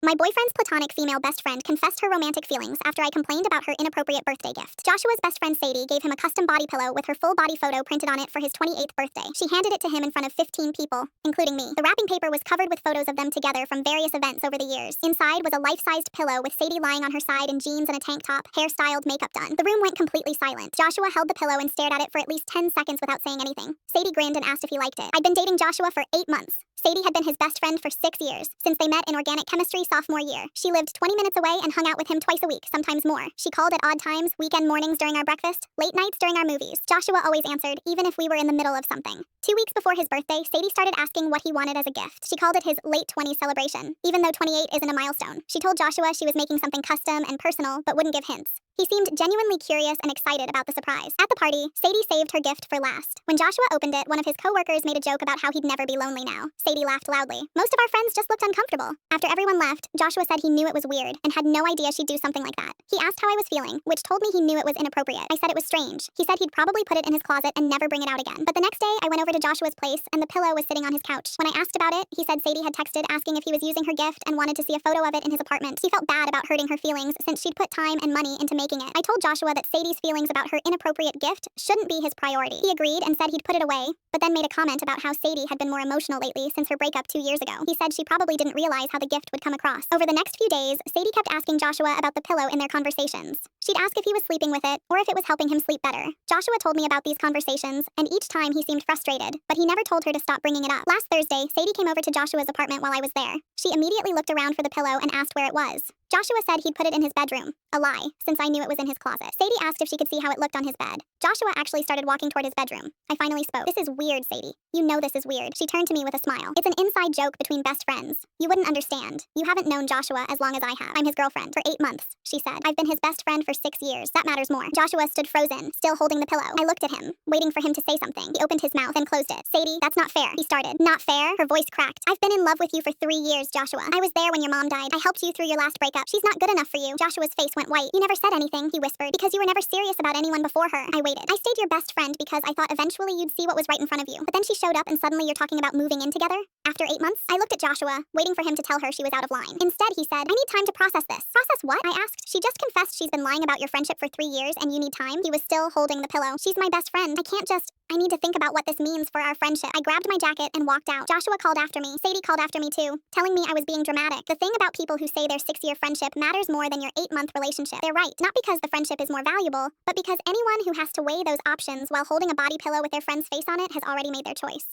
My boyfriend's platonic female best friend confessed her romantic feelings after I complained about her inappropriate birthday gift. Joshua's best friend Sadie gave him a custom body pillow with her full body photo printed on it for his 28th birthday. She handed it to him in front of 15 people, including me. The wrapping paper was covered with photos of them together from various events over the years. Inside was a life-sized pillow with Sadie lying on her side in jeans and a tank top, hair-styled, makeup done. The room went completely silent. Joshua held the pillow and stared at it for at least 10 seconds without saying anything. Sadie grinned and asked if he liked it. I'd been dating Joshua for 8 months. Sadie had been his best friend for 6 years, since they met in organic chemistry sophomore year. She lived 20 minutes away and hung out with him twice a week, sometimes more. She called at odd times, weekend mornings during our breakfast, late nights during our movies. Joshua always answered, even if we were in the middle of something. 2 weeks before his birthday, Sadie started asking what he wanted as a gift. She called it his late 20s celebration, even though 28 isn't a milestone. She told Joshua she was making something custom and personal, but wouldn't give hints. He seemed genuinely curious and excited about the surprise. At the party, Sadie saved her gift for last. When Joshua opened it, one of his coworkers made a joke about how he'd never be lonely now. Sadie laughed loudly. Most of our friends just looked uncomfortable. After everyone left, Joshua said he knew it was weird and had no idea she'd do something like that. He asked how I was feeling, which told me he knew it was inappropriate. I said it was strange. He said he'd probably put it in his closet and never bring it out again. But the next day, I went over to Joshua's place and the pillow was sitting on his couch. When I asked about it, he said Sadie had texted asking if he was using her gift and wanted to see a photo of it in his apartment. He felt bad about hurting her feelings since she'd put time and money into making it. I told Joshua that Sadie's feelings about her inappropriate gift shouldn't be his priority. He agreed and said he'd put it away, but then made a comment about how Sadie had been more emotional lately since her breakup 2 years ago. He said she probably didn't realize how the gift would come across. Over the next few days, Sadie kept asking Joshua about the pillow in their conversations. She'd ask if he was sleeping with it, or if it was helping him sleep better. Joshua told me about these conversations, and each time he seemed frustrated, but he never told her to stop bringing it up. Last Thursday, Sadie came over to Joshua's apartment while I was there. She immediately looked around for the pillow and asked where it was. Joshua said he'd put it in his bedroom. A lie, since I knew it was in his closet. Sadie asked if she could see how it looked on his bed. Joshua actually started walking toward his bedroom. I finally spoke. This is weird, Sadie. You know this is weird. She turned to me with a smile. It's an inside joke between best friends. You wouldn't understand. You haven't known Joshua as long as I have. I'm his girlfriend for 8 months, she said. I've been his best friend for 6 years. That matters more. Joshua stood frozen, still holding the pillow. I looked at him, waiting for him to say something. He opened his mouth, then closed it. Sadie, that's not fair, he started. Not fair? Her voice cracked. I've been in love with you for 3 years, Joshua. I was there when your mom died. I helped you through your last breakup. She's not good enough for you. Joshua's face went white. You never said anything, he whispered, because you were never serious about anyone before her. I waited. I stayed your best friend because I thought eventually you'd see what was right in front of you. But then she showed up and suddenly you're talking about moving in together? After 8 months? I looked at Joshua, waiting for him to tell her she was out of line. Instead, he said, I need time to process this. Process what? I asked. She just confessed she's been lying about your friendship for 3 years and you need time. He was still holding the pillow. She's my best friend. I need to think about what this means for our friendship. I grabbed my jacket and walked out. Joshua called after me. Sadie called after me too, telling me I was being dramatic. The thing about people who say their 6-year friendship matters more than your 8-month relationship. They're right. Not because the friendship is more valuable, but because anyone who has to weigh those options while holding a body pillow with their friend's face on it has already made their choice.